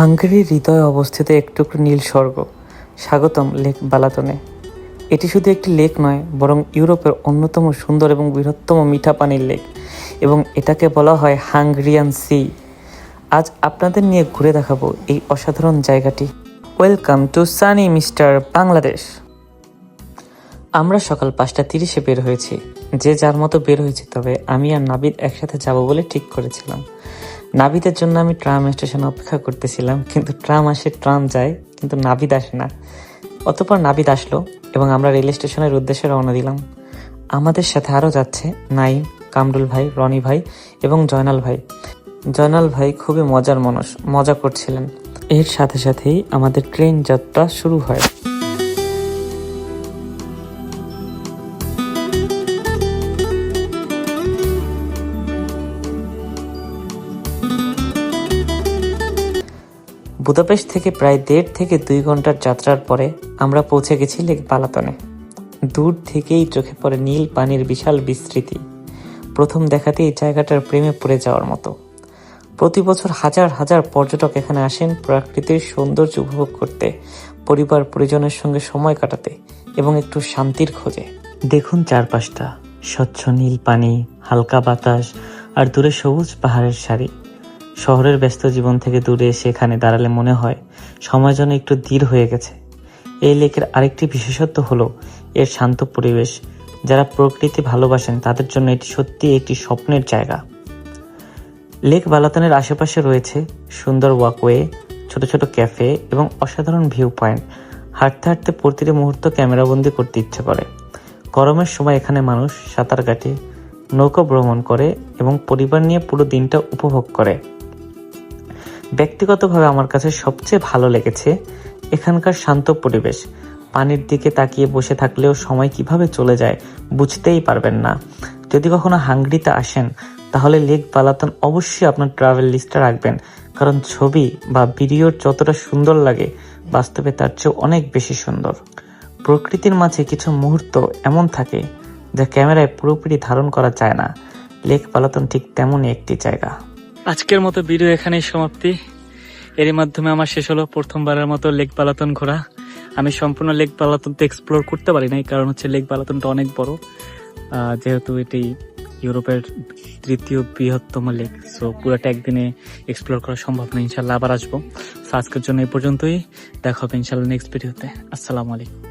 হাঙ্গেরির হৃদয়ে অবস্থিত একটু নীল স্বর্গ। স্বাগতম লেক বালাতনে। এটি শুধু একটি লেক নয়, বরং ইউরোপের অন্যতম সুন্দর এবং বৃহত্তম মিঠা পানির লেক, এবং এটাকে বলা হয় হাঙ্গেরিয়ান সি। আজ আপনাদের নিয়ে ঘুরে দেখাবো এই অসাধারণ জায়গাটি। Welcome to Sunny mister Bangladesh. আমরা সকাল 5:30 বের হয়েছি, যে যার মতো বের হয়েছি, তবে আমি আর নাবিদ একসাথে যাব বলে ঠিক করেছিলাম। নাবিদের জন্য আমি ট্রাম স্টেশনে অপেক্ষা করতেছিলাম, কিন্তু ট্রাম আসে ট্রাম যায়, কিন্তু নাবিদ আসে না। অতঃপর নাবিদ আসলো এবং আমরা রেল স্টেশনের উদ্দেশ্যে রওনা দিলাম। আমাদের সাথে আরও যাচ্ছে নাইম, কামরুল ভাই, রনি ভাই এবং জয়নাল ভাই। জয়নাল ভাই খুবই মজার মানুষ, মজা করছিলেন। এর সাথে সাথেই আমাদের ট্রেন যাত্রা শুরু হয়। বুদাপেস্ট থেকে প্রায় 1.5 থেকে 2 ঘন্টার যাত্রার পরে আমরা পৌঁছে গেছি লেক বালাতনে। দূর থেকেই চোখে পড়ে নীল পানির বিশাল বিস্তৃতি। প্রথম দেখাতেই জায়গাটার প্রেমে পড়ে যাওয়ার মতো। প্রতি বছর হাজার হাজার পর্যটক এখানে আসেন প্রকৃতির সৌন্দর্য উপভোগ করতে, পরিবার পরিজনের সঙ্গে সময় কাটাতে এবং একটু শান্তির খোঁজে। দেখুন চারপাশটা, স্বচ্ছ নীল পানি, হালকা বাতাস আর দূরে সবুজ পাহাড়ের সারি। শহরের ব্যস্ত জীবন থেকে দূরে এসে এখানে দাঁড়ালে মনে হয় সময় যেন একটু ধীর হয়ে গেছে। এই লেকের আরেকটি বিশেষত্ব হলো এর শান্ত পরিবেশ। যারা প্রকৃতি ভালোবাসেন তাদের জন্য এটি সত্যি একটি স্বপ্নের জায়গা। লেক বালাতনের আশেপাশে রয়েছে সুন্দর ওয়াকওয়ে, ছোট ছোট ক্যাফে এবং অসাধারণ ভিউ পয়েন্ট। হাঁটতে হাঁটতে প্রতিটি মুহূর্ত ক্যামেরাবন্দি করতে ইচ্ছে করে। গরমের সময় এখানে মানুষ সাঁতার কাটে, নৌকা ভ্রমণ করে এবং পরিবার নিয়ে পুরো দিনটা উপভোগ করে। ব্যক্তিগতভাবে আমার কাছে সবচেয়ে ভালো লেগেছে এখানকার শান্ত পরিবেশ। পানির দিকে তাকিয়ে বসে থাকলেও সময় কিভাবে চলে যায় বুঝতেই পারবেন না। যদি কখনো হাঙ্গেরিতে আসেন, তাহলে লেক বালাতন অবশ্যই আপনার ট্রাভেল লিস্টে রাখবেন, কারণ ছবি বা ভিডিওর যতটা সুন্দর লাগে, বাস্তবে তার চেয়ে অনেক বেশি সুন্দর। প্রকৃতির মাঝে কিছু মুহূর্ত এমন থাকে যা ক্যামেরায় পুরোপুরি ধারণ করা যায় না। লেক বালাতন ঠিক তেমনই একটি জায়গা। আজকের মতো ভিডিও এখানেই সমাপ্তি। এরই মাধ্যমে আমার শেষ হলো প্রথমবারের মতো লেক বালাতন ঘোরা। আমি সম্পূর্ণ লেক বালাতনতে এক্সপ্লোর করতে পারি নাই, কারণ হচ্ছে লেক বালাতনটা অনেক বড়, যেহেতু এটি ইউরোপের 3য় বৃহত্তম লেক। সো পুরোটা একদিনে এক্সপ্লোর করা সম্ভব না। ইনশাল্লাহ আবার আসবো। আজকের জন্য এই পর্যন্তই। দেখা হবে ইনশাল্লাহ নেক্সট ভিডিওতে। আসসালামু আলাইকুম।